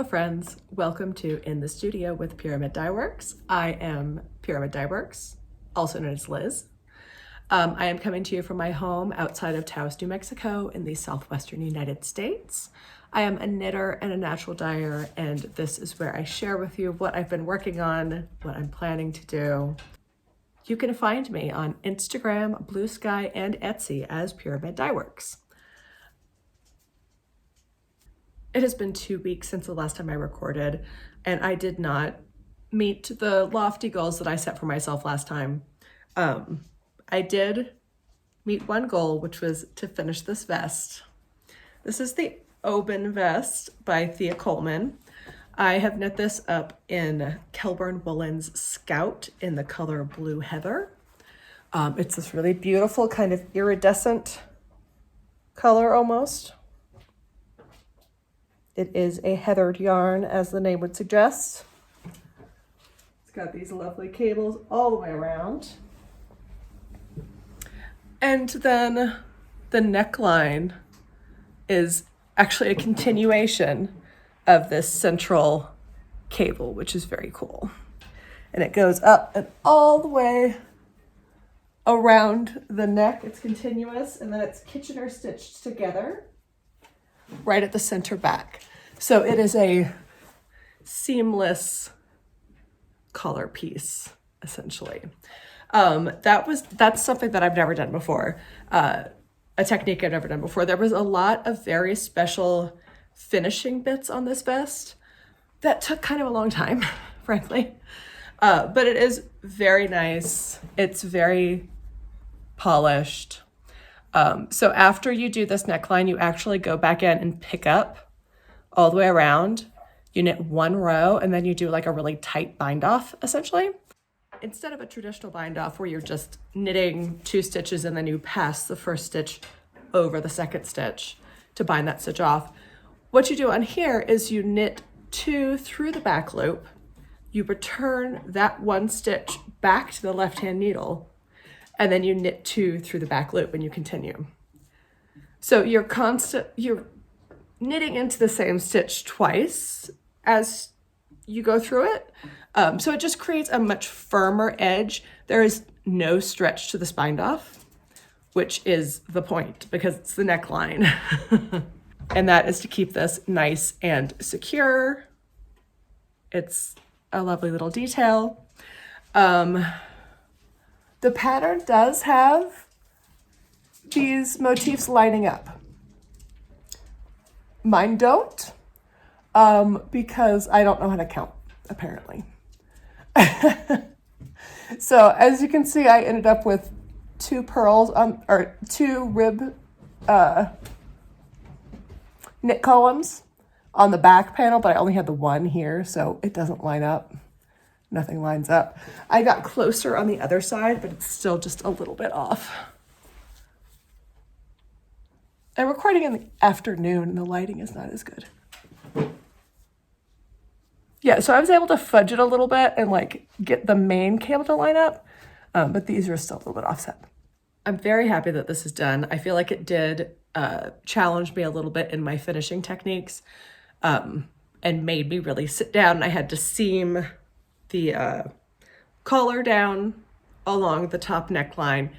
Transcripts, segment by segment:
friends, welcome to In the Studio with Pyramid Dye Works. I am Pyramid Dye Works, also known as Liz. I am coming to you from my home outside of Taos, New Mexico in the southwestern United States. I am a knitter and a natural dyer, and this is where I share with you what I've been working on, what I'm planning to do. You can find me on Instagram, Blue Sky, and Etsy as Pyramid Dye Works. It has been 2 weeks since the last time I recorded, and I did not meet the lofty goals that I set for myself last time. I did meet one goal, which was to finish this vest. This is the Oban Vest by Thea Coleman. I have knit this up in Kelburn Woolen's Scout in the color Blue Heather. It's this really beautiful kind of iridescent color almost. It is a heathered yarn, as the name would suggest. It's got these lovely cables all the way around. And then the neckline is actually a continuation of this central cable, which is very cool. And it goes up and all the way around the neck. It's continuous, and then it's Kitchener stitched together right at the center back. So it is a seamless collar piece, essentially. That's something that I've never done before, a technique I've never done before. There was a lot of very special finishing bits on this vest that took kind of a long time, frankly. But it is very nice. It's very polished. So after you do this neckline, you actually go back in and pick up all the way around. You knit one row and then you do like a really tight bind off, essentially. Instead of a traditional bind off where you're just knitting 2 stitches and then you pass the first stitch over the second stitch to bind that stitch off, what you do on here is you knit 2 through the back loop, you return that 1 stitch back to the left-hand needle, and then you knit 2 through the back loop and you continue. So you're knitting into the same stitch twice as you go through it. So it just creates a much firmer edge. There is no stretch to this bind off, which is the point because it's the neckline. And that is to keep this nice and secure. It's a lovely little detail. The pattern does have these motifs lining up. Mine don't, because I don't know how to count, apparently. So as you can see, I ended up with 2 pearls, or 2 rib knit columns on the back panel, but I only had the one here, so it doesn't line up. Nothing lines up. I got closer on the other side, but it's still just a little bit off. I'm recording in the afternoon and the lighting is not as good. Yeah, so I was able to fudge it a little bit and like get the main cable to line up, but these are still a little bit offset. I'm very happy that this is done. I feel like it did challenge me a little bit in my finishing techniques, and made me really sit down. I had to seam the collar down along the top neckline.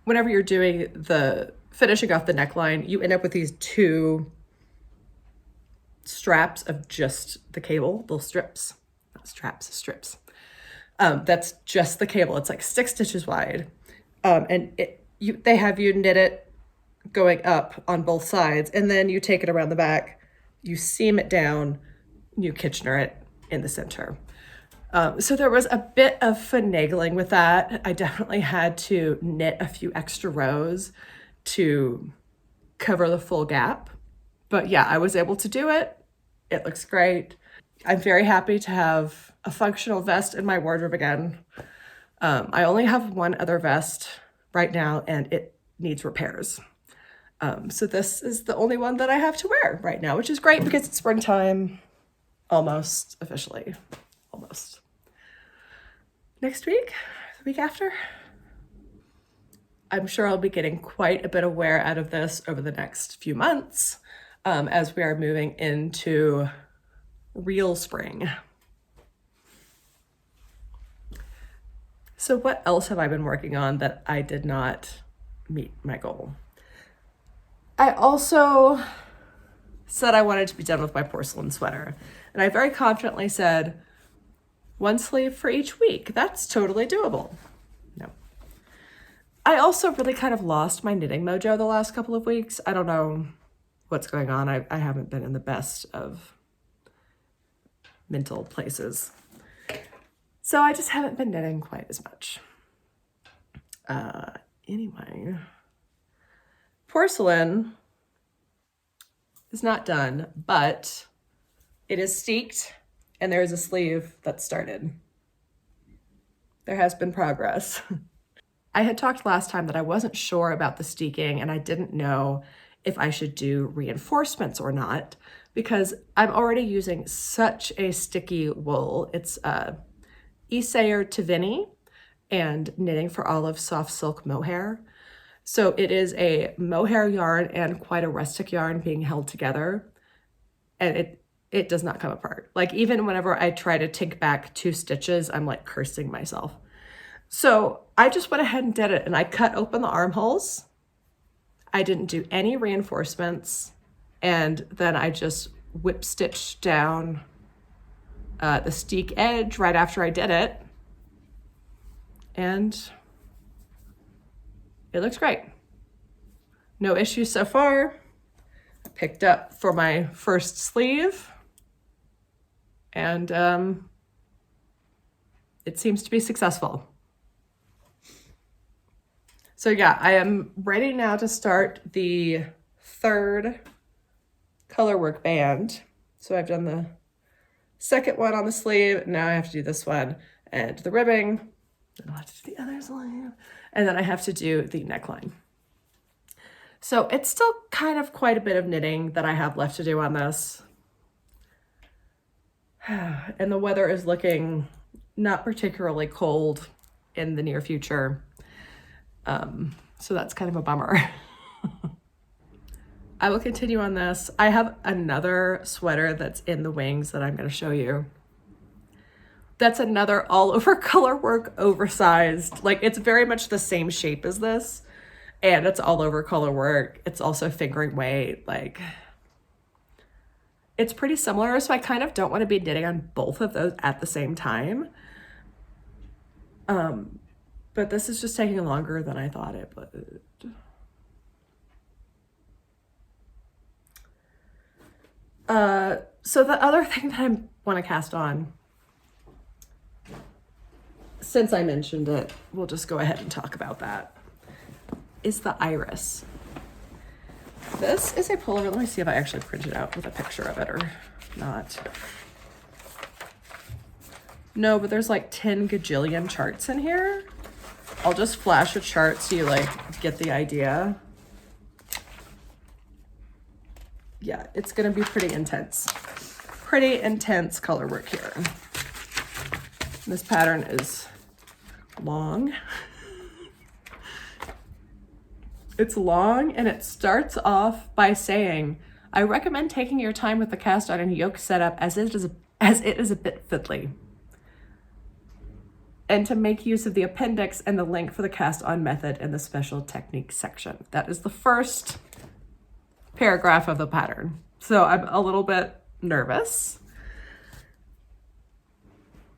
Whenever you're doing the finishing off the neckline, you end up with these 2 straps of just the cable, little strips, not straps, strips. That's just the cable. It's like 6 stitches wide. And they have you knit it going up on both sides, and then you take it around the back, you seam it down, you Kitchener it in the center. So there was a bit of finagling with that. I definitely had to knit a few extra rows to cover the full gap. But yeah, I was able to do it. It looks great. I'm very happy to have a functional vest in my wardrobe again. I only have one other vest right now and it needs repairs. So this is the only one that I have to wear right now, which is great because it's springtime, almost officially, almost. Next week, the week after, I'm sure I'll be getting quite a bit of wear out of this over the next few months, as we are moving into real spring. So what else have I been working on that I did not meet my goal? I also said I wanted to be done with my porcelain sweater. And I very confidently said, 1 sleeve for each week. That's totally doable. No. I also really kind of lost my knitting mojo the last couple of weeks. I don't know what's going on. I haven't been in the best of mental places. So I just haven't been knitting quite as much. Anyway, porcelain is not done, but it is steeked and there is a sleeve that started. There has been progress. I had talked last time that I wasn't sure about the steeking and I didn't know if I should do reinforcements or not because I'm already using such a sticky wool. It's Isayer Tivini and Knitting for Olive Soft Silk Mohair. So it is a mohair yarn and quite a rustic yarn being held together. And it does not come apart. Like even whenever I try to take back 2 stitches, I'm like cursing myself. So I just went ahead and did it and I cut open the armholes. I didn't do any reinforcements. And then I just whip stitched down the steek edge right after I did it. And it looks great. No issues so far. I picked up for my first sleeve and it seems to be successful. So yeah, I am ready now to start the 3rd color work band. So I've done the 2nd one on the sleeve. Now I have to do this one and the ribbing. Then I'll have to do the other sleeve. And then I have to do the neckline. So it's still kind of quite a bit of knitting that I have left to do on this. And the weather is looking not particularly cold in the near future. So that's kind of a bummer. I will continue on this. I have another sweater that's in the wings that I'm going to show you. That's another all over color work, oversized. Like it's very much the same shape as this and it's all over color work. It's also fingering weight. Like it's pretty similar. So I kind of don't want to be knitting on both of those at the same time. But this is just taking longer than I thought it would. So the other thing that I want to cast on, since I mentioned it, we'll just go ahead and talk about that, is the iris. This is a pullover. Let me see if I actually printed out with a picture of it or not. No, but there's like 10 gajillion charts in here. I'll just flash a chart so you like get the idea. Yeah, it's gonna be pretty intense. Pretty intense color work here. This pattern is long. It's long and it starts off by saying, I recommend taking your time with the cast on and yoke setup as it is a bit fiddly. And to make use of the appendix and the link for the cast on method in the special technique section. That is the first paragraph of the pattern. So I'm a little bit nervous,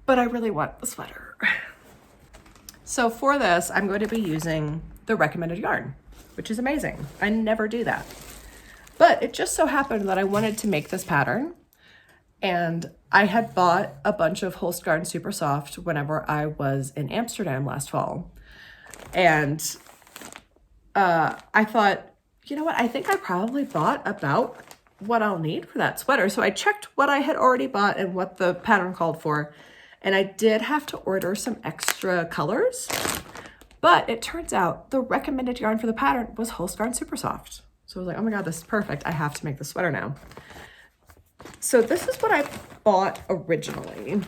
but I really want the sweater. So for this, I'm going to be using the recommended yarn, which is amazing. I never do that. But it just so happened that I wanted to make this pattern and I had bought a bunch of Holstgarn Super Soft whenever I was in Amsterdam last fall. And I thought, you know what? I think I probably bought about what I'll need for that sweater. So I checked what I had already bought and what the pattern called for. And I did have to order some extra colors, but it turns out the recommended yarn for the pattern was Holstgarn Super Soft. So I was like, oh my God, this is perfect. I have to make the sweater now. So this is what I bought originally.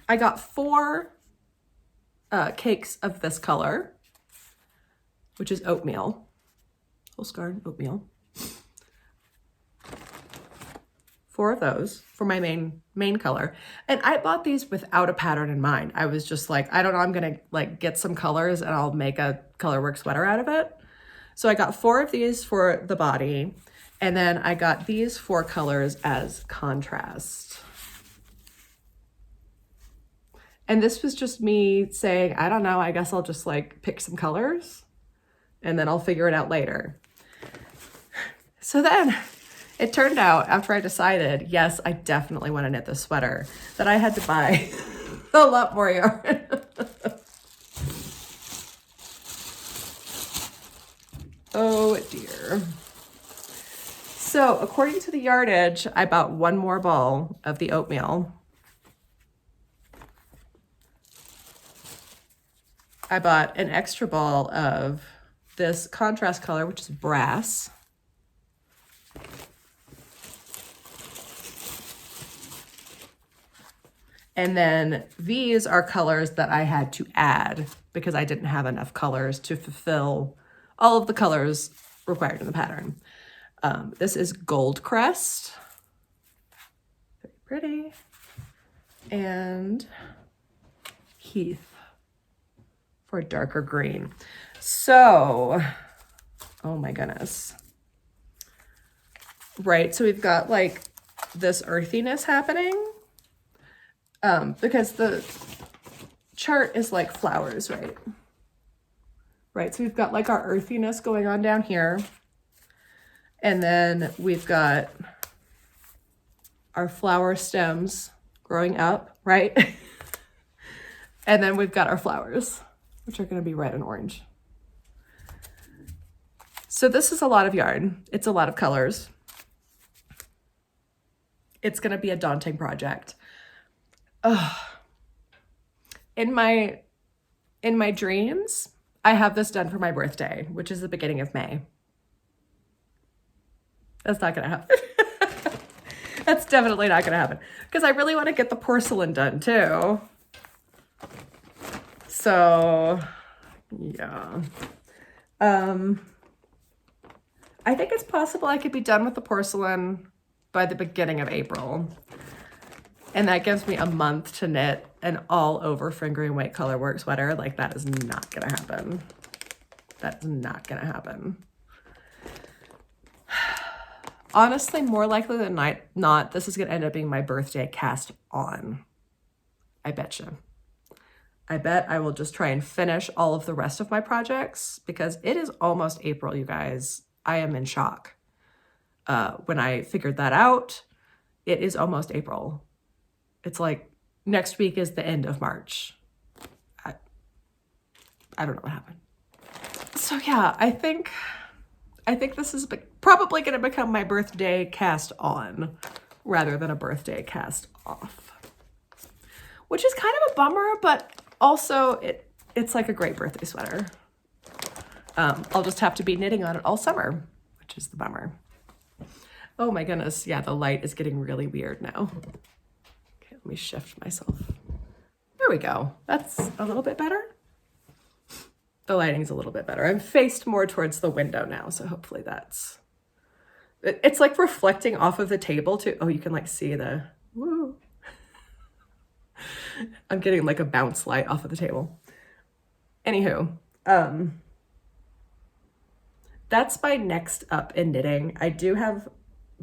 I got 4 cakes of this color, which is oatmeal, Holstgarn oatmeal. 4 of those for my main color. And I bought these without a pattern in mind. I was just like, I don't know, I'm gonna like get some colors and I'll make a colorwork sweater out of it. So I got 4 of these for the body, and then I got these 4 colors as contrast. And this was just me saying, I don't know, I guess I'll just like pick some colors and then I'll figure it out later. So then it turned out, after I decided, yes, I definitely want to knit this sweater, that I had to buy a lot more yarn. Oh dear. So according to the yardage, I bought 1 more ball of the oatmeal. I bought an extra ball of this contrast color, which is brass. And then these are colors that I had to add because I didn't have enough colors to fulfill all of the colors required in the pattern. This is Gold Crest. Very pretty. And Heath for darker green. So, oh my goodness. Right, so we've got like this earthiness happening. Because the chart is like flowers, right? Right, so we've got like our earthiness going on down here. And then we've got our flower stems growing up, right? And then we've got our flowers, which are going to be red and orange. So this is a lot of yarn. It's a lot of colors. It's going to be a daunting project. In my dreams, I have this done for my birthday, which is the beginning of May. That's not gonna happen. That's definitely not gonna happen because I really want to get the porcelain done too. So yeah, I think it's possible I could be done with the porcelain by the beginning of April. And that gives me a month to knit an all over fingering weight colorwork sweater. Like that is not gonna happen. That's not gonna happen. Honestly, more likely than not, this is gonna end up being my birthday cast on. I bet you. I bet I will just try and finish all of the rest of my projects because it is almost April, you guys. I am in shock. When I figured that out, it is almost April. It's like next week is the end of March. I don't know what happened. So yeah, I think this is probably going to become my birthday cast on rather than a birthday cast off, which is kind of a bummer, but also it's like a great birthday sweater. I'll just have to be knitting on it all summer, which is the bummer. Oh my goodness. Yeah, the light is getting really weird now. Okay, let me shift myself. There we go. That's a little bit better. The lighting's a little bit better. I'm faced more towards the window now, so hopefully that's... It's like reflecting off of the table too. Oh, you can like see the... Woo. I'm getting like a bounce light off of the table. Anywho, that's my next up in knitting. I do have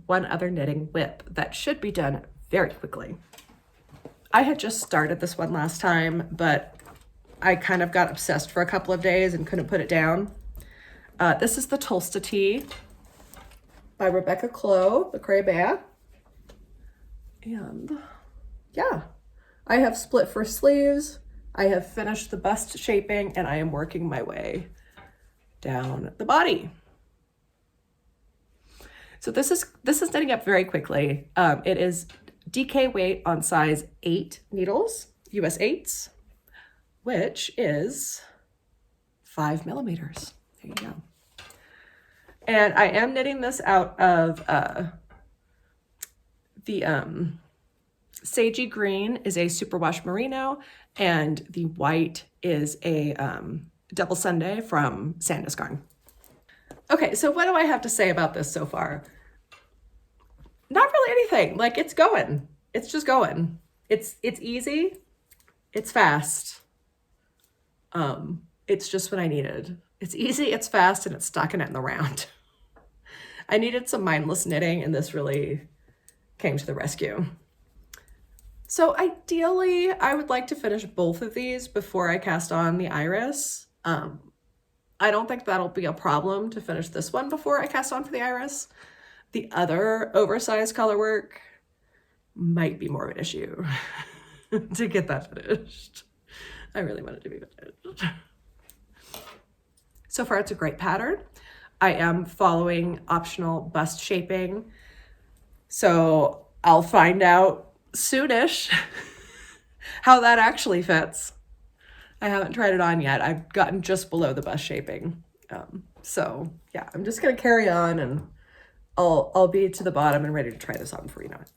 one other knitting whip that should be done very quickly. I had just started this one last time, but I kind of got obsessed for a couple of days and couldn't put it down. This is the Tulsa Tea by Rebecca Clow, the Cray Bear. And yeah, I have split for sleeves. I have finished the bust shaping and I am working my way down the body. So this is knitting up very quickly. It is DK weight on size 8 needles, US 8s, which is 5 millimeters. There you go. And I am knitting this out of the sagey green is a superwash merino, and the white is a double Sunday from Sanduskarn. Okay, so what do I have to say about this so far? Not really anything. Like it's going. It's just going. It's easy. It's fast. It's just what I needed. It's easy, it's fast, and it's stocking it in the round. I needed some mindless knitting, and this really came to the rescue. So ideally, I would like to finish both of these before I cast on the iris. I don't think that'll be a problem to finish this one before I cast on for the iris. The other oversized color work might be more of an issue to get that finished. I really want it to be finished. So far, it's a great pattern. I am following optional bust shaping. So I'll find out soonish how that actually fits. I haven't tried it on yet. I've gotten just below the bust shaping. So yeah, I'm just gonna carry on and I'll be to the bottom and ready to try this on before you know it.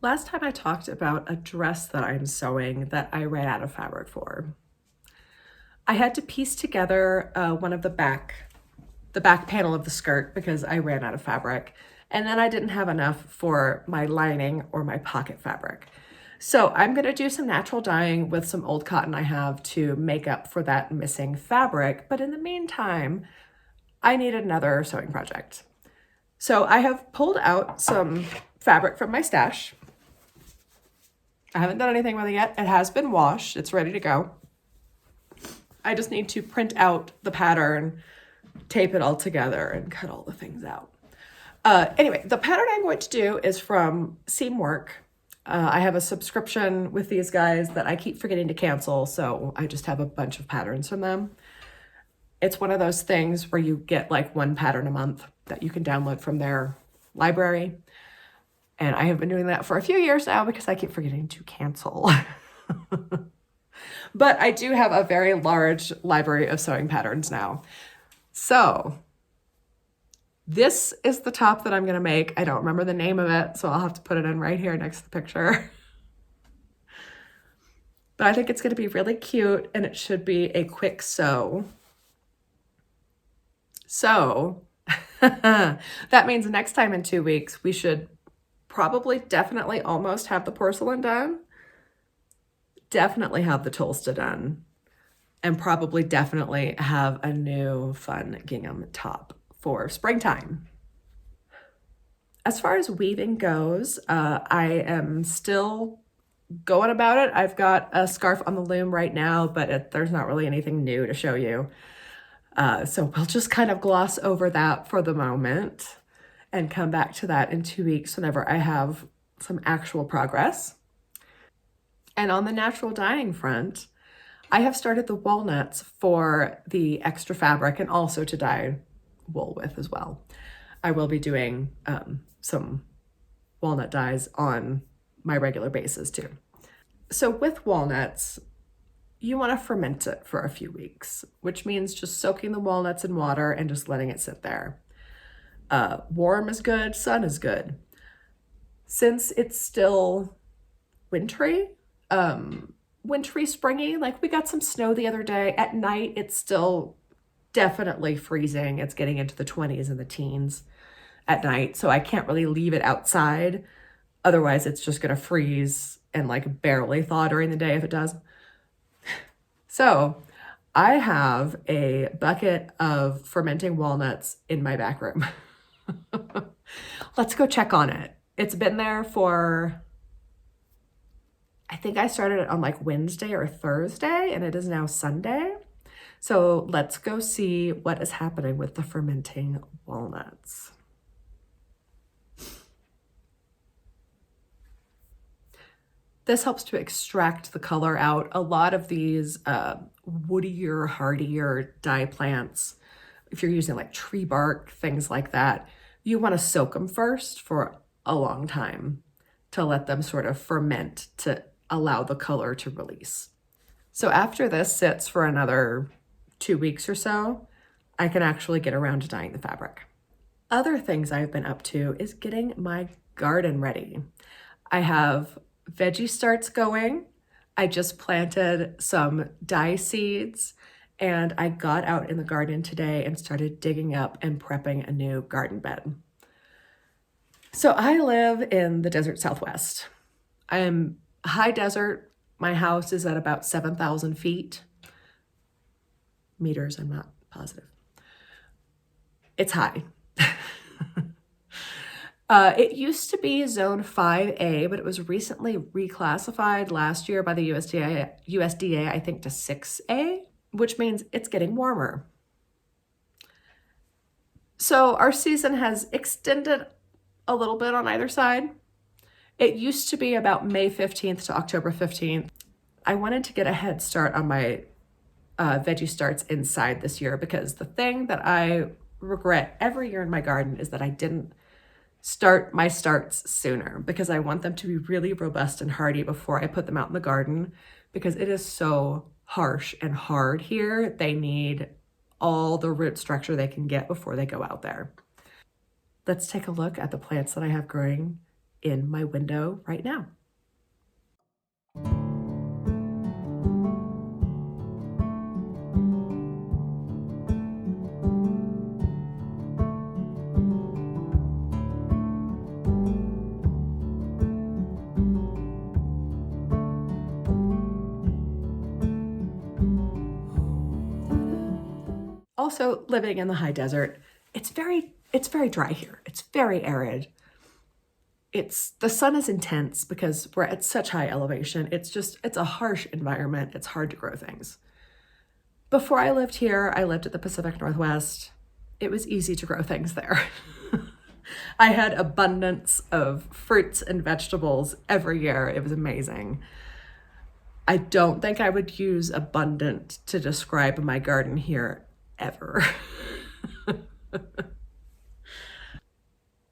Last time I talked about a dress that I'm sewing that I ran out of fabric for. I had to piece together one of the back panel of the skirt because I ran out of fabric. And then I didn't have enough for my lining or my pocket fabric. So I'm gonna do some natural dyeing with some old cotton I have to make up for that missing fabric. But in the meantime, I needed another sewing project. So I have pulled out some fabric from my stash. I haven't done anything with it yet. It has been washed, it's ready to go. I just need to print out the pattern, tape it all together, and cut all the things out. Anyway, the pattern I'm going to do is from Seamwork. I have a subscription with these guys that I keep forgetting to cancel, so I just have a bunch of patterns from them. It's one of those things where you get like one pattern a month that you can download from their library. And I have been doing that for a few years now because I keep forgetting to cancel. But I do have a very large library of sewing patterns now. So this is the top that I'm gonna make. I don't remember the name of it, so I'll have to put it in right here next to the picture. But I think it's gonna be really cute and it should be a quick sew. So that means next time in 2 weeks, we should probably definitely almost have the porcelain done. Definitely have the Tolsta done, and probably definitely have a new fun gingham top for springtime. As far as weaving goes, I am still going about it. I've got a scarf on the loom right now, but there's not really anything new to show you. So we'll just kind of gloss over that for the moment and come back to that in 2 weeks whenever I have some actual progress. And on the natural dyeing front, I have started the walnuts for the extra fabric and also to dye wool with as well. I will be doing some walnut dyes on my regular basis too. So with walnuts, you want to ferment it for a few weeks, which means just soaking the walnuts in water and just letting it sit there. Warm is good, sun is good. Since it's still wintry, springy, like we got some snow the other day. At night, it's still definitely freezing. It's getting into the 20s and the teens at night, so I can't really leave it outside. Otherwise, it's just gonna freeze and like barely thaw during the day if it does. So I have a bucket of fermenting walnuts in my back room. Let's go check on it. It's been there for, I think I started it on like Wednesday or Thursday, and it is now Sunday. So let's go see what is happening with the fermenting walnuts. This helps to extract the color out. A lot of these woodier, hardier dye plants, if you're using like tree bark, things like that, you want to soak them first for a long time to let them sort of ferment to allow the color to release. So after this sits for another 2 weeks or so, I can actually get around to dyeing the fabric. Other things I've been up to is getting my garden ready. I have veggie starts going. I just planted some dye seeds and I got out in the garden today and started digging up and prepping a new garden bed. So I live in the desert Southwest. I am high desert. My house is at about 7,000 feet. Meters, I'm not positive. It's high. It used to be Zone 5A, but it was recently reclassified last year by the USDA, I think, to 6A, which means it's getting warmer. So our season has extended a little bit on either side. It used to be about May 15th to October 15th. I wanted to get a head start on my veggie starts inside this year, because the thing that I regret every year in my garden is that I didn't start my starts sooner, because I want them to be really robust and hardy before I put them out in the garden, because it is so harsh and hard here. They need all the root structure they can get before they go out there. Let's take a look at the plants that I have growing in my window right now. Also, living in the high desert, it's very dry here. It's very arid. The sun is intense because we're at such high elevation. It's a harsh environment. It's hard to grow things. Before I lived here, I lived at the Pacific Northwest. It was easy to grow things there. I had abundance of fruits and vegetables every year. It was amazing. I don't think I would use abundant to describe my garden here ever.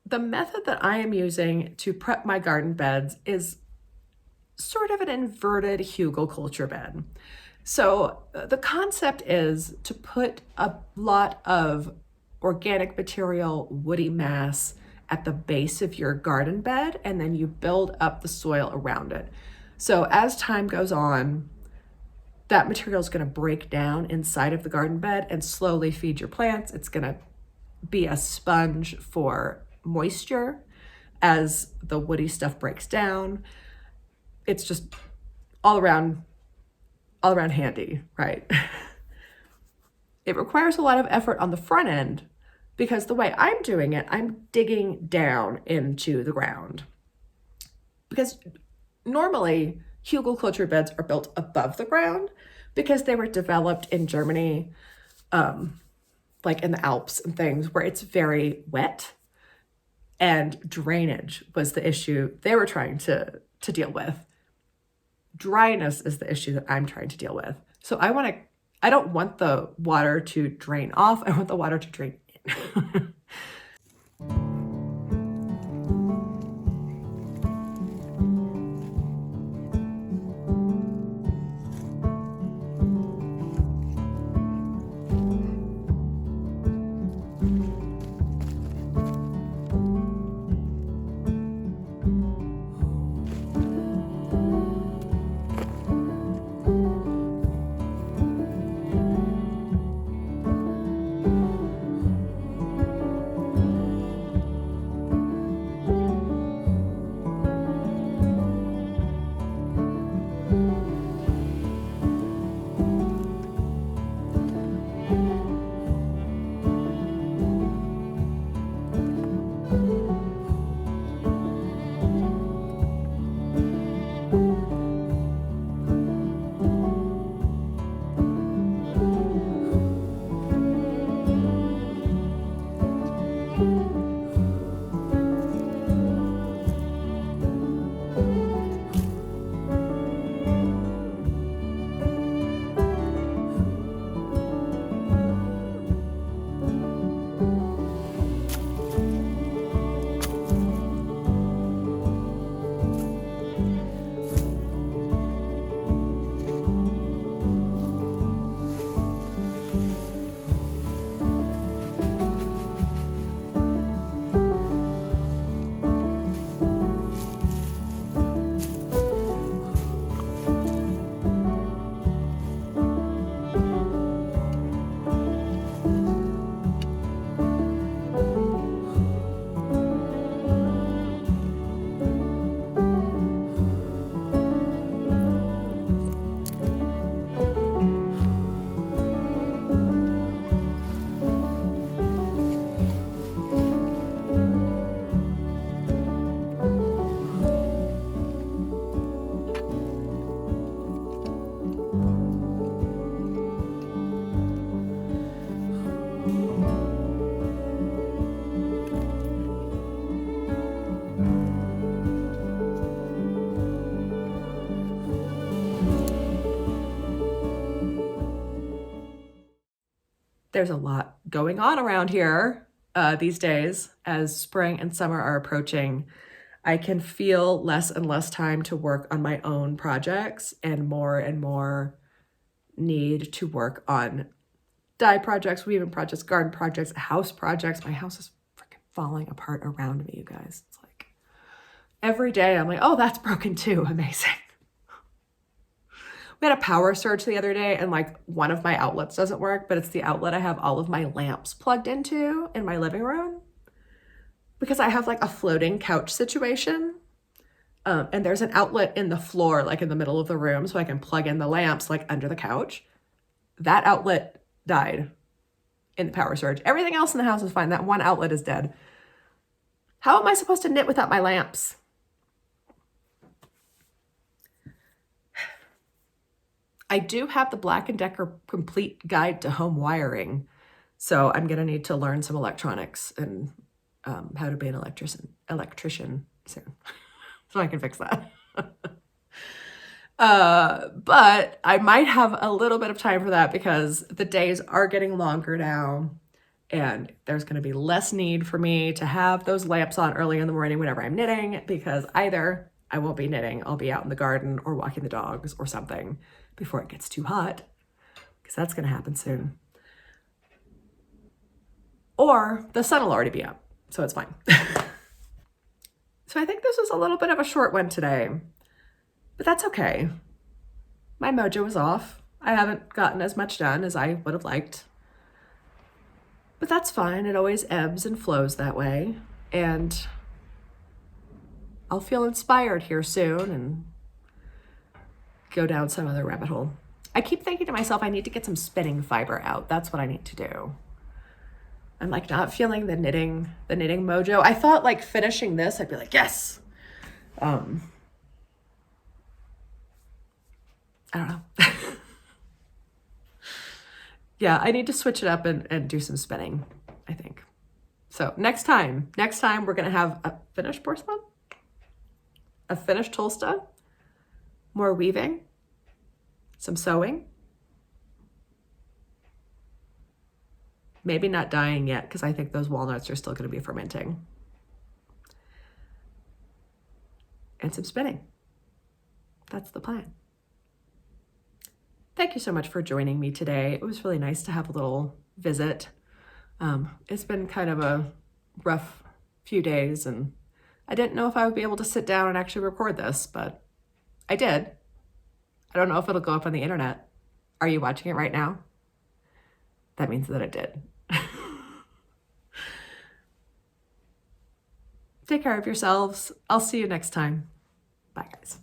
The method that I am using to prep my garden beds is sort of an inverted hugelkultur bed. So the concept is to put a lot of organic material, woody mass at the base of your garden bed, and then you build up the soil around it. So as time goes on, that material is going to break down inside of the garden bed and slowly feed your plants. It's going to be a sponge for moisture as the woody stuff breaks down. It's just all around handy, right? It requires a lot of effort on the front end, because the way I'm doing it, I'm digging down into the ground. Because normally hugelkultur beds are built above the ground, because they were developed in Germany, like in the Alps and things, where it's very wet, and drainage was the issue they were trying to deal with. Dryness is the issue that I'm trying to deal with. So I don't want the water to drain off. I want the water to drain in. There's a lot going on around here these days as spring and summer are approaching. I can feel less and less time to work on my own projects and more need to work on dye projects, weaving projects, garden projects, house projects. My house is freaking falling apart around me, you guys. It's like every day I'm like, oh, that's broken too. Amazing. We had a power surge the other day and like one of my outlets doesn't work, but it's the outlet I have all of my lamps plugged into in my living room because I have like a floating couch situation. And there's an outlet in the floor, like in the middle of the room, so I can plug in the lamps like under the couch. That outlet died in the power surge. Everything else in the house is fine. That one outlet is dead. How am I supposed to knit without my lamps? I do have the Black & Decker Complete Guide to Home Wiring, so I'm going to need to learn some electronics and how to be an electrician soon, so I can fix that. But I might have a little bit of time for that because the days are getting longer now, and there's going to be less need for me to have those lamps on early in the morning whenever I'm knitting, because either I won't be knitting, I'll be out in the garden or walking the dogs or something before it gets too hot, because that's going to happen soon. Or the sun will already be up, so it's fine. So I think this was a little bit of a short one today, but that's okay. My mojo is off. I haven't gotten as much done as I would have liked, but that's fine. It always ebbs and flows that way, and I'll feel inspired here soon and go down some other rabbit hole. I keep thinking to myself, I need to get some spinning fiber out. That's what I need to do. I'm like not feeling the knitting mojo. I thought like finishing this, I'd be like, yes. I don't know. Yeah, I need to switch it up and do some spinning, I think. So next time we're gonna have a finished porcelain, a finished Tolsta, more weaving, some sewing. Maybe not dyeing yet because I think those walnuts are still going to be fermenting. And some spinning. That's the plan. Thank you so much for joining me today. It was really nice to have a little visit. It's been kind of a rough few days, and I didn't know if I would be able to sit down and actually record this, but I did. I don't know if it'll go up on the internet. Are you watching it right now? That means that it did. Take care of yourselves. I'll see you next time. Bye, guys.